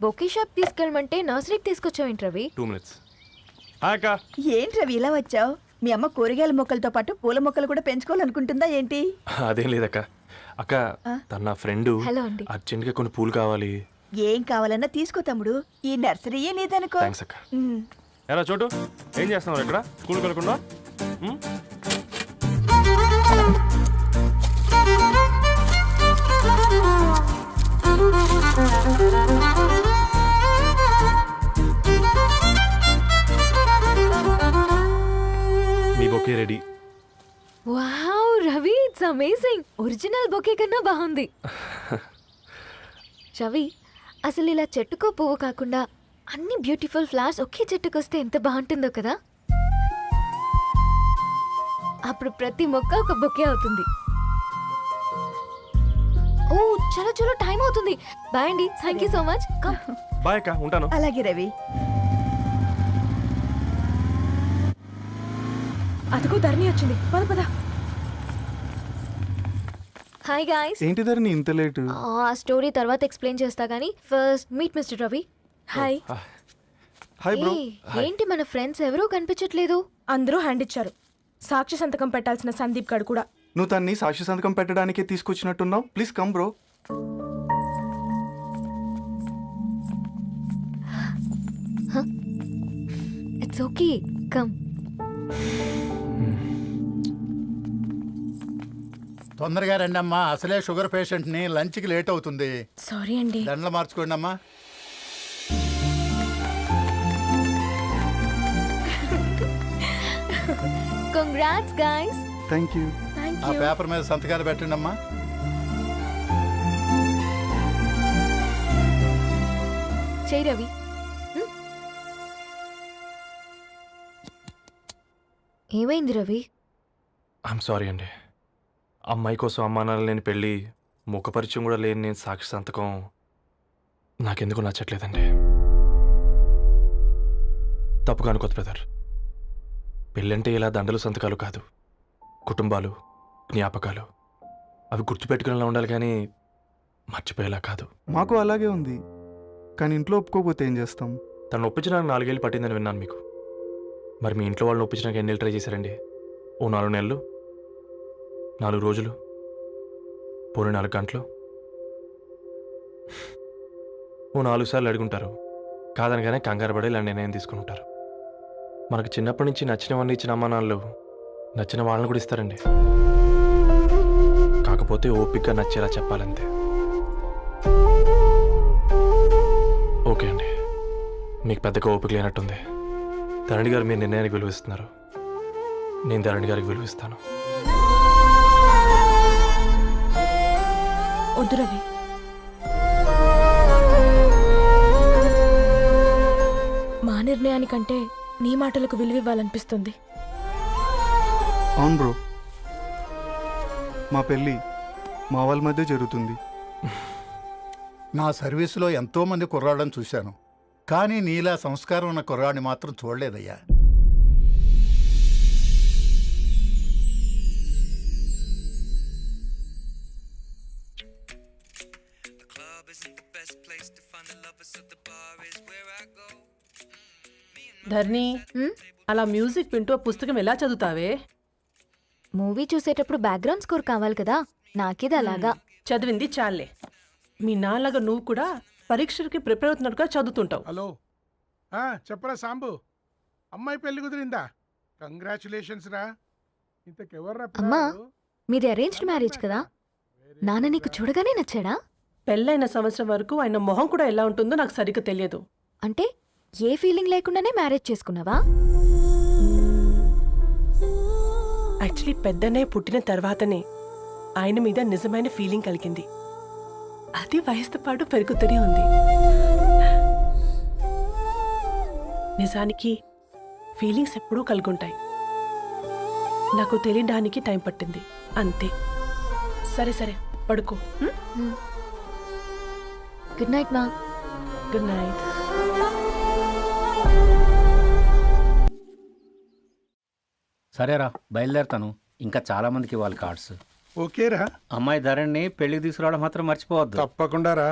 Bouquet shop తీసుకెళ్ళమంటే నర్సరీకి తీసుకొచ్చావేంటి Ravi? 2 minutes. అక్క ఏంటి రవి ఇలా వచ్చావు? మీ అమ్మ కూరగాయల మొక్కలతో పాటు పూల మొక్కలు కూడా పెంచుకోవాలనుకుంటుందా ఏంటి? అదేం లేదక్క. అక్క తన నా ఫ్రెండ్ హలో అండి. అర్జెంట్గా కొన్ని పూలు కావాలి. ఏం కావాలన్నా తీసుకో తమ్ముడు, ఈ నర్సరీయే నీదనుకో. థ్యాంక్స్ అక్క. ఎలా చోటు ఏం చేస్తున్నావు ఇక్కడ స్కూల్ కలకుండా? మీ bouquet ready. Wow Ravi, it's amazing. Original bouquet కన్నా బాగుంది. రవి, అసలు ఇలా చెట్టుకో పువ్వు కాకుండా అన్ని బ్యూటిఫుల్ ఫ్లవర్స్ ఒకే చెట్టుకు వస్తే ఎంత బాగుంటుందో కదా. అప్పుడు ప్రతి మొక్క ఒక బొకే అవుతుంది. ఓ చలో చలో, టైం అవుతుంది. బాయ్ అండి, thank you so much. Bye అక్క, ఉంటాను. అలాగే రవి. అదిగో ధరణి వచ్చింది, పద పద. Hi guys. ఏంటి ధరణి ఇంత లేటు? ఆ స్టోరీ తర్వాత ఎక్స్ప్లెయిన్ చేస్తా గానీ first meet mister Ravi. Hi. Hi bro. ఏంటి మన ఫ్రెండ్స్ ఎవరూ కనిపించట్లేదు? అందరూ హ్యాండ్ ఇచ్చారు. సాక్షి సంతకం పెట్టాల్సిన సందీప్ గడు కూడా. నువ్వు తన్ని సాక్షి సంతకం పెట్టడానికే తీసుకొచ్చినట్టున్నావు. Please come bro. It's okay, come. తొందరగా రండి అమ్మా, అసలే షుగర్ పేషెంట్ని, లంచ్కి లేట్ అవుతుంది. సారీ అండి. దండలు మార్చుకోండి అమ్మా. Congrats guys. Thank you. ఆ పేపర్ మీద సంతకాలు పెట్టండి అమ్మా. చెయ్ రవి. ఏమైంది రవి? ఐఎమ్ సారీ అండి. అమ్మాయి కోసం అమ్మా నాన్న లేని పెళ్ళి, ముఖ పరిచయం కూడా లేని నేను సాక్షి సంతకం నాకెందుకు నచ్చట్లేదండి. తప్పుగా అనుకోదు బ్రదర్. పెళ్ళంటే ఇలా దండలు సంతకాలు కాదు, కుటుంబాలు, జ్ఞాపకాలు. అవి గుర్తుపెట్టుకునేలా ఉండాలి కానీ మర్చిపోయేలా కాదు. మాకు అలాగే ఉంది, కానీ ఇంట్లో ఒప్పుకోకపోతే ఏం చేస్తాం? తను ఒప్పించడానికి 4 ఏళ్ళు పట్టిందని విన్నాను మీకు. మరి మీ ఇంట్లో వాళ్ళని ఒప్పించడానికి ఎన్ని ఏళ్ళు ట్రై చేశారండి? ఓ 4 నెలలు, 4 రోజులు, పోనీ 4 గంటలు, ఓ 4 సార్లు అడుగుంటారు. కాదనగానే కంగారు పడి ఇలా నిర్ణయం తీసుకుని ఉంటారు. మనకు చిన్నప్పటి నుంచి నచ్చినవన్నీ ఇచ్చిన అమ్మానాన్నలు నచ్చిన వాళ్ళని కూడా ఇస్తారండి. కాకపోతే ఓపికగా నచ్చేలా చెప్పాలంతే. ఓకే అండి, మీకు పెద్దగా ఓపిక లేనట్టుంది. ధరణి గారు మీ నిర్ణయానికి విలువిస్తున్నారు, నేను ధరణి గారికి విలువిస్తాను. వద్దు రవి. మా నిర్ణయానికంటే నీ మాటలకు విలువివ్వాలనిపిస్తుంది. అవును బ్రో, మా పెళ్ళి మా వాళ్ళ మధ్య జరుగుతుంది. నా సర్వీసులో ఎంతోమంది కుర్రాళ్ళని చూశాను, కానీ నీలా సంస్కారం ఉన్న కుర్రాడిని మాత్రం చూడలేదయ్యా. ధర్ని, అలా మ్యూజిక్ వింటూ ఆ పుస్తకం ఎలా చదువుతావే? మూవీ చూసేటప్పుడు బ్యాక్గ్రౌండ్ స్కోర్ కావాలి కదా, నాకేది అలాగా. చదివింది చాలే. మీ నాన్నగా నువ్వు కూడా పరీక్షలకి ప్రిపేర్ అవుతున్నట్టుగా చదువుతుంటావు. హలో, చెప్పరా సాంబు, అమ్మాయి పెళ్లి కుదిరిందా? కంగ్రాచులేషన్స్ రా. ఇంతకెవర్రా? అమ్మా, మీది అరేంజ్డ్ మ్యారేజ్ కదా, నాన్న నీకు చూడగానే నచ్చాడా? పెళ్ళైన సంవత్సరం వరకు ఆయన మొహం కూడా ఎలా ఉంటుందో నాకు సరిగ్గా తెలియదు. అంటే ఏ ఫీలింగ్ లేకుండానే మ్యారేజ్ చేసుకున్నావా? యాక్చువల్లీ పెద్దనే పుట్టిన తర్వాతనే ఆయన మీద నిజమైన ఫీలింగ్ కలిగింది. అది వయసుతో పాటు పెరుగుతూనే ఉంది. నిజానికి ఫీలింగ్స్ ఎప్పుడూ కలుగుంటాయి. నాకు తెలియడానికి టైం పట్టింది అంతే. సరే సరే, పడుకో. గుడ్ నైట్ మా. Good night. సరేరా, బయలుదేరుతాను. ఇంకా చాలా మందికి ఇవ్వాలి కార్డ్స్. ఓకేరా. అమ్మాయి ధరణి పెళ్లికి తీసుకురావడం మాత్రం మర్చిపోవద్దు. తప్పకుండా రా.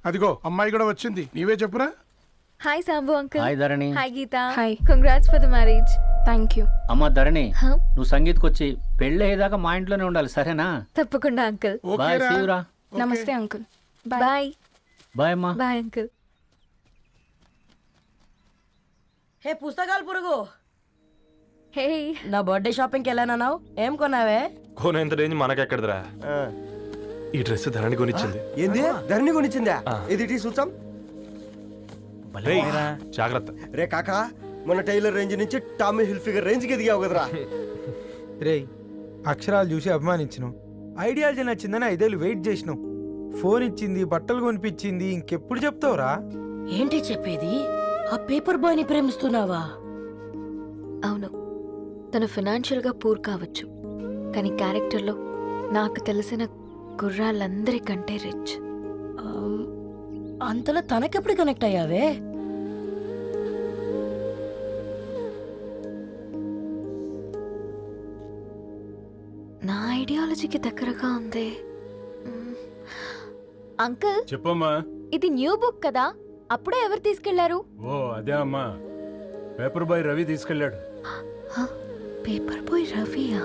అదిగో అమ్మాయి కూడా వచ్చింది, నీవే చెప్పురా. Hi Sambu uncle. Hi Dharani. Hi Geetha. Hi. Congrats for the marriage. Thank you. అమ్మ ధరణి, Huh? నువ్వు సంగీత్కి వచ్చి పెళ్ళి అయ్యేదాకా మా ఇంట్లోనే ఉండాలి, సరేనా? తప్పకుండా అంకుల్. బాయ్, ఓకేరా? సీయురా. ఓకే. నమస్తే అంకుల్. బాయ్. బాయ్ బాయ్ అమ్మా. Bye uncle. హే పుస్తకాలు పురుగు, హే నా బర్త్డే షాపింగ్కి వెళ్ళానన్నావు, ఏం కొన్నావే? కోనేంత రేంజ్ మనకెక్కడదిరా. ఈ డ్రెస్ ధరణి కొనిచ్చింది. ఏంది ధరణి కొనిచ్చిందా? ఆ. ఇది టీ చూసాం. రేయ్, జాగ్రత్త. రే కాకా, మన టైలర్ రేంజ్ నుంచి టామీ హిల్ఫిగర్ రేంజ్ కి ఎదిగావు కదరా. రే అక్షరాలు చూసి అభిమానించినావు, ఐడియాలజీ నచ్చిందని 5 ఏళ్ళు వెయిట్ చేసినావు, ఫోన్ ఇచ్చింది, బట్టలు కొనిపించింది, ఇంకెప్పుడు చెప్తావురా? ఏంటి చెప్పేది? ఆ పేపర్ బాయ్ ని ప్రేమిస్తున్నావా? అవును, తను ఫినాన్షియల్గా పూర్ కావచ్చు, కానీ క్యారెక్టర్లో నాకు తెలిసిన కుర్రాళ్ళందరికంటే రిచ్. అంతలో తనకెప్పుడు కనెక్ట్ అయ్యావే? నా ఐడియాలజీకి దగ్గరగా ఉంది. అంకుల్, చెప్పమ్మా. ఇది న్యూ బుక్ కదా, అప్పుడే ఎవరు తీసుకెళ్లారు? ఓ అదే అమ్మా, పేపర్ బాయ్ రవి తీసుకెళ్ళాడు. పేపర్ బాయ్ రవియా?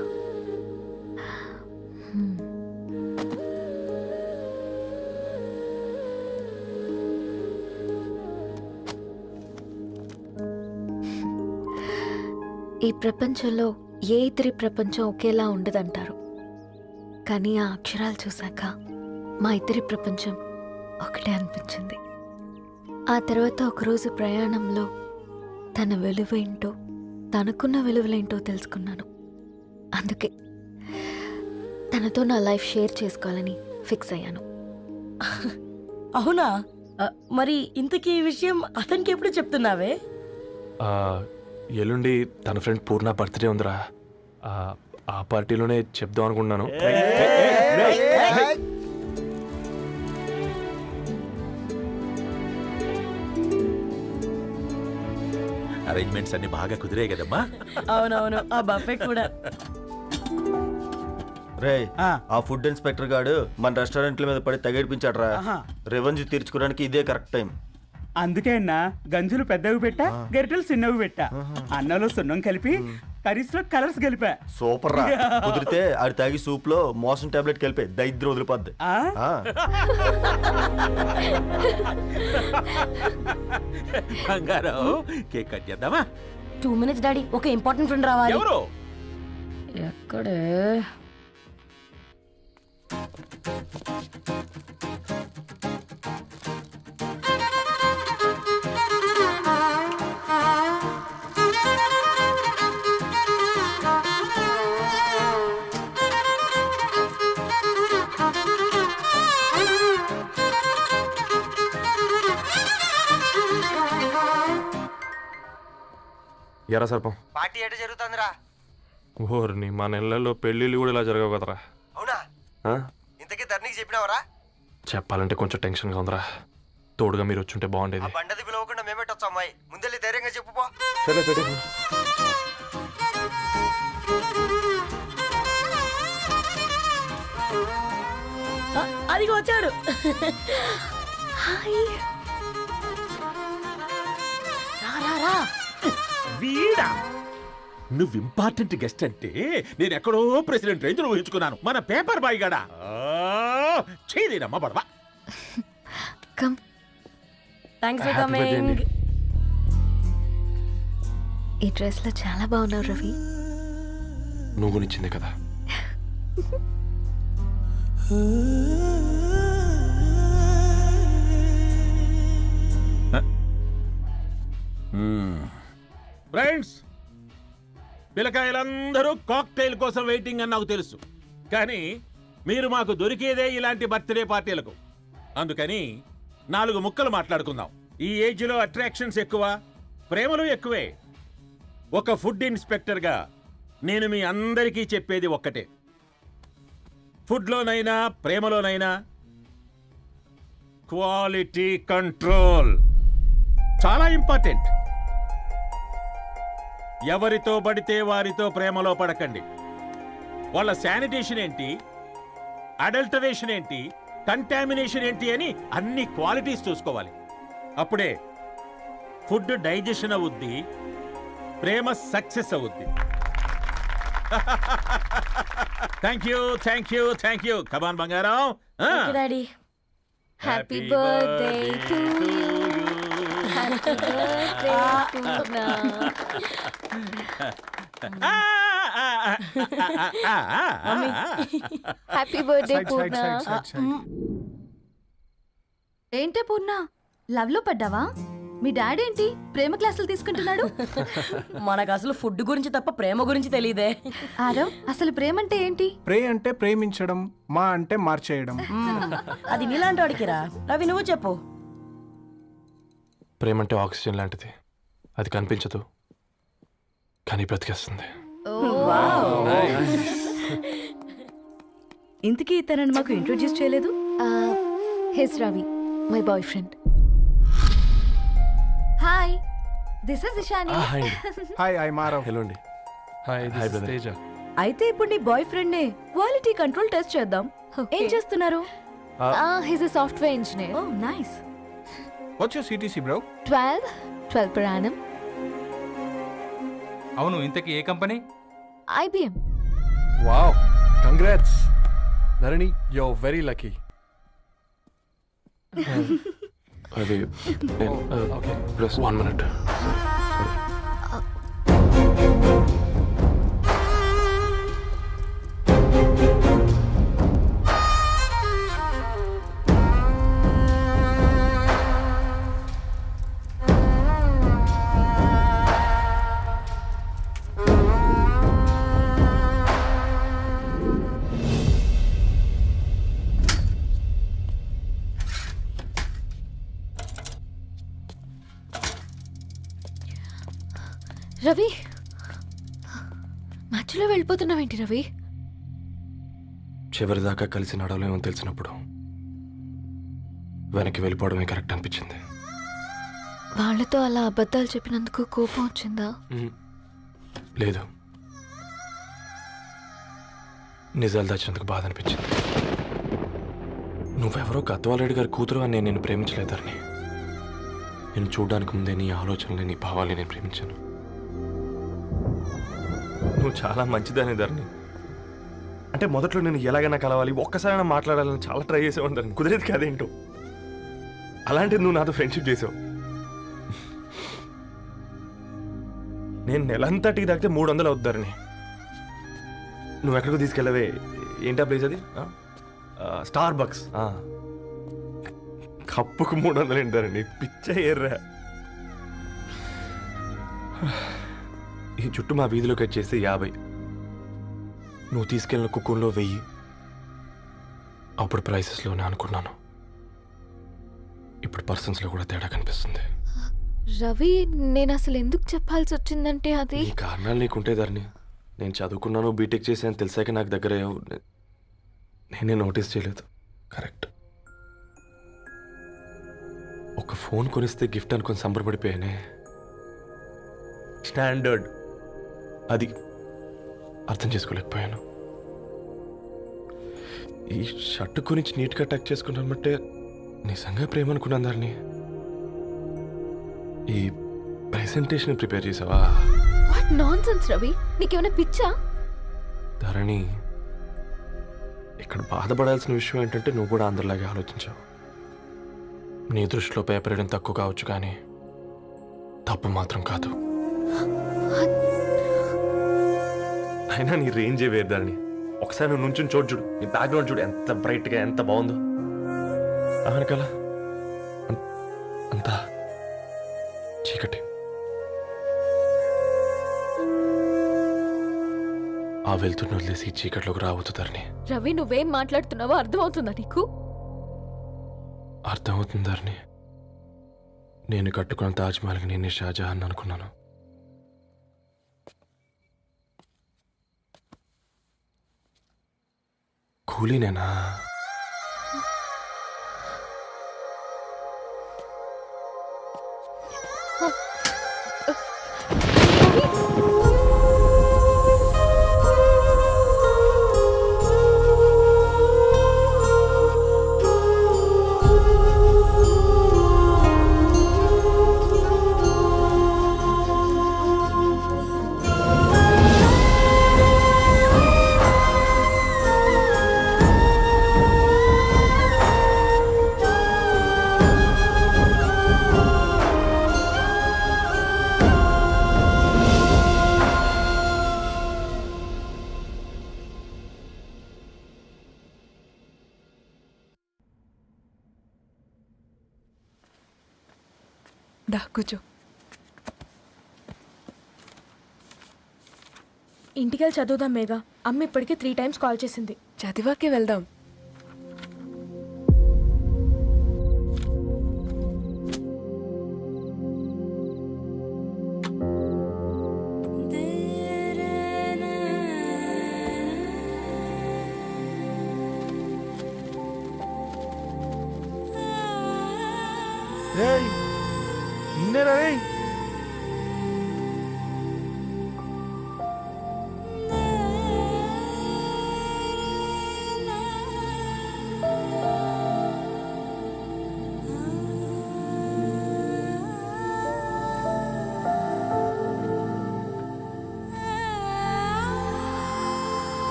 ఈ ప్రపంచంలో ఏ ఇద్దరి ప్రపంచం ఒకేలా ఉండదంటారు, కానీ ఆ అక్షరాలు చూశాక మా ఇద్దరి ప్రపంచం ఒకటే అనిపించింది. ఆ తర్వాత ఒకరోజు ప్రయాణంలో తన విలువేంటో, తనకున్న విలువలేంటో తెలుసుకున్నాను. అందుకే తనతో నా లైఫ్ షేర్ చేసుకోవాలని ఫిక్స్ అయ్యాను. అవునా? మరి ఇంతకీ ఈ విషయం అతనికి ఎప్పుడు చెప్తున్నావే? ఆ, ఎల్లుండి తన ఫ్రెండ్ పూర్ణ బర్త్డే ఉందిరా. ఆ పార్టీలోనే చెప్దాం అనుకుంటున్నాను. అరేంజ్మెంట్స్ అన్ని బాగా కుదిరాయి కదమ్మా. అవునవును, ఆ బఫే కూడా. రే ఆ ఫుడ్ ఇన్స్పెక్టర్ గాడు మన రెస్టారెంట్ల మీద పడి తగేడిపించాడు రా. రెవెన్యూ తీర్చుకోవడానికి ఇదే కరెక్ట్ టైం. అందుకే అన్న గంజులు పెద్దవి పెట్టా, గరిటెలు చిన్నవి పెట్టా, అన్నంలో సున్నం కలిపి కర్రీస్ లో కలర్స్ కలిపా. సూపర్ రా. కుదిరితే ఆడి తాగి సూప్ లో మోషన్ టాబ్లెట్ కలిపే దైద్రం వదిలిపోద్ది. బంగారం, కేక్ కట్ చేద్దామా? 2 minutes డాడీ, ఒక ఇంపార్టెంట్ ఫ్రెండ్ రావాలి. ఎవరు? ఎక్కడే? ఎరా సర్పం, పార్టీ ఎట జరుగుతుందిరా? ఓర్ని మా నెలల్లో పెళ్ళిళ్ళు కూడా ఇలా జరగవు కదరా. అవునా? ఆ? ఇంతకీ ధరణికి చెప్పినావరా? చెప్పాలంటే కొంచెం టెన్షన్గా ఉందిరా. తోడుగా మీరు వచ్చుంటే బాగుండేది. బండది పిలవకుండా మేమేటొచ్చు అమ్మాయి, ముందెళ్ళి ధైర్యంగా చెప్పుపో. సరే పెట్టే. అదిగో వచ్చాడు. హాయ్. రా రా రా. వీడా? నువ్వు ఇంపార్టెంట్ గెస్ట్ అంటే నేను ఎక్కడో ప్రెసిడెంట్ రేంజ్ లో ఊహించుకున్నాను. మన పేపర్ బాయ్ గడా చేయలేనమ్మా బడవా. Come. Thanks for Happy birthday coming. అండి. ఈ డ్రెస్ లో చాలా బాగున్నావు రవి. నువ్వు కొనిచ్చిందే కదా. ఫ్రెండ్స్, పిల్లకాయలందరూ కాక్టైల్ కోసం వెయిటింగ్ అని నాకు తెలుసు, కానీ మీరు మాకు దొరికేదే ఇలాంటి బర్త్డే పార్టీలకు. అందుకని 4 ముక్కలు మాట్లాడుకుందాం. ఈ ఏజ్లో అట్రాక్షన్స్ ఎక్కువ, ప్రేమలు ఎక్కువే. ఒక ఫుడ్ ఇన్స్పెక్టర్గా నేను మీ అందరికీ చెప్పేది ఒక్కటే, ఫుడ్లోనైనా ప్రేమలోనైనా క్వాలిటీ కంట్రోల్ చాలా ఇంపార్టెంట్. ఎవరితో పడితే వారితో ప్రేమలో పడకండి. వాళ్ళ శానిటేషన్ ఏంటి, అడల్టరేషన్ ఏంటి, కంటామినేషన్ ఏంటి అని అన్ని క్వాలిటీస్ చూసుకోవాలి. అప్పుడే ఫుడ్ డైజెషన్ అవుద్ది, ప్రేమ సక్సెస్ అవుద్ది. Thank you, thank you, thank you. Come on బంగారం. Daddy happy birthday to you. Happy birthday Purna. Happy birthday Purna. ఏంటే పూర్ణ, లవ్ లో పడ్డావా? మీ డాడీ ఏంటి ప్రేమ క్లాసులు తీసుకుంటున్నాడు? మనకు అసలు ఫుడ్ గురించి తప్ప ప్రేమ గురించి తెలియదే. ఆరవ్, అసలు ప్రేమ అంటే ఏంటి? ప్రే అంటే ప్రేమించడం, మా అంటే మార్చేయడం. అది నీలాంటి వాడికిరా. రవి నువ్వు చెప్పు. ప్రేమ అంటే ఆక్సిజన్ లాంటిది. అది కనిపించదు కానీ బ్రతికేస్తుంది. ఇంతకీ తనని మాకు ఇంట్రొడ్యూస్ చేయలేదు. He's Ravi, my boyfriend. Hi, this is Ishani. Hi, I Maarav. Hello అండి. Hi, hi brother. తేజ. అయితే ఇప్పుడు నీ బాయ్ ఫ్రెండ్ నే క్వాలిటీ కంట్రోల్ టెస్ట్ చేద్దాం. ఏం చేస్తున్నారు? He's a software engineer. Oh nice. What's your CTC bro? 12 per annum. అవును, ఇంతకీ ఏ company? IBM. Wow, congrats. Dharani, you are very lucky. అది ఓకే, ప్లస్ 1 minute. రవి, మ్యాచ్లో వెళ్ళిపోతున్నావేంటి రవి? చివరిదాకా కలిసి నడవలేమో తెలిసినప్పుడు వెనక్కి వెళ్ళిపోవడమే కరెక్ట్ అనిపించింది. వాళ్ళతో అలా అబద్ధాలు చెప్పినందుకు కోపం వచ్చిందా? లేదు, నిజాలు దాచినందుకు బాధ అనిపించింది. నువ్వెవరో గద్వాలరెడ్డి గారి కూతురు అని నేను నిన్ను ప్రేమించలేదని. నేను చూడడానికి ముందే నీ ఆలోచనలు, నీ భావాలని నేను ప్రేమించాను. నువ్వు చాలా మంచిదని ధరణి. అంటే మొదట్లో నేను ఎలాగైనా కలవాలి, ఒక్కసారైనా మాట్లాడాలని చాలా ట్రై చేసేవాడిని ధరణి. కుదిరేది కాదేంటో. అలాంటిది నువ్వు నాతో ఫ్రెండ్షిప్ చేసావు. నేను నెలంతటికి తాగితే 300 అవుతుంది ధరణి. నువ్వు ఎక్కడికో తీసుకెళ్ళవే, ఏంటా ప్లేస్ అది? Star bucks. కప్పుకు 300 ఏంటి ధరణి? పిచ్చ ఎర్రా. ఈ చుట్టూ మా వీధిలోకి వచ్చేసి 50. నువ్వు తీసుకెళ్ళిన కుక్కర్లో 1000. అప్పుడు ప్రైసెస్లోనే అనుకున్నాను, ఇప్పుడు పర్సన్స్లో కూడా తేడా కనిపిస్తుంది. రవి, నేను అసలు ఎందుకు చెప్పాల్సి వచ్చిందంటే అది ఈ కారణాలు నీకుంటే ధరణి. నేను చదువుకున్నాను, బీటెక్ చేశాను తెలిసాక నాకు దగ్గర నేనే నోటీస్ చేయలేదు. కరెక్ట్. ఒక ఫోన్ కొనిస్తే గిఫ్ట్ అనుకొని సంబరపడిపోయానే. స్టాండర్డ్ అది అర్థం చేసుకోలేకపోయాను. ఈ షర్ట్ గురించి నీట్గా టక్ చేసుకున్నాను బట్టే నిజంగా ప్రేమ అనుకున్నాను దాన్ని. ఈ ప్రెజెంటేషన్ ప్రిపేర్ చేసావా? వాట్ నాన్సెన్స్ రవి, నీకేమైనా పిచ్చా? ధరణి, ఇక్కడ బాధపడాల్సిన విషయం ఏంటంటే నువ్వు కూడా అందరిలాగే ఆలోచించావు. నీ దృష్టిలో పేపర్ వేయడం తక్కువ కావచ్చు కానీ తప్పు మాత్రం కాదు. అయినా నీ రేంజే వేరు ధరణి. ఒకసారి నువ్వు నుంచుని చూడు, నీ బ్యాక్గ్రౌండ్ చూడు ఎంత బ్రైట్గా, ఎంత బాగుందో. వెనకాల అంతా చీకటి. ఆ వెళ్తున్న వదిలేసి చీకట్లోకి రాబోతుందని. రవి, నువ్వేం మాట్లాడుతున్నావో అర్థమవుతుందా నీకు? అర్థమవుతుందని. నేను కట్టుకున్న తాజ్మహల్కి నేనే షాజహాన్ అనుకున్నాను. కూలీనేనా? దా కూర్చో. ఇంటికెళ్ళి చదువుదాం మేఘా. అమ్మ ఇప్పటికే 3 times కాల్ చేసింది. చదివాకే వెళ్దాం. రేయ్ నిన్నేరా రేయ్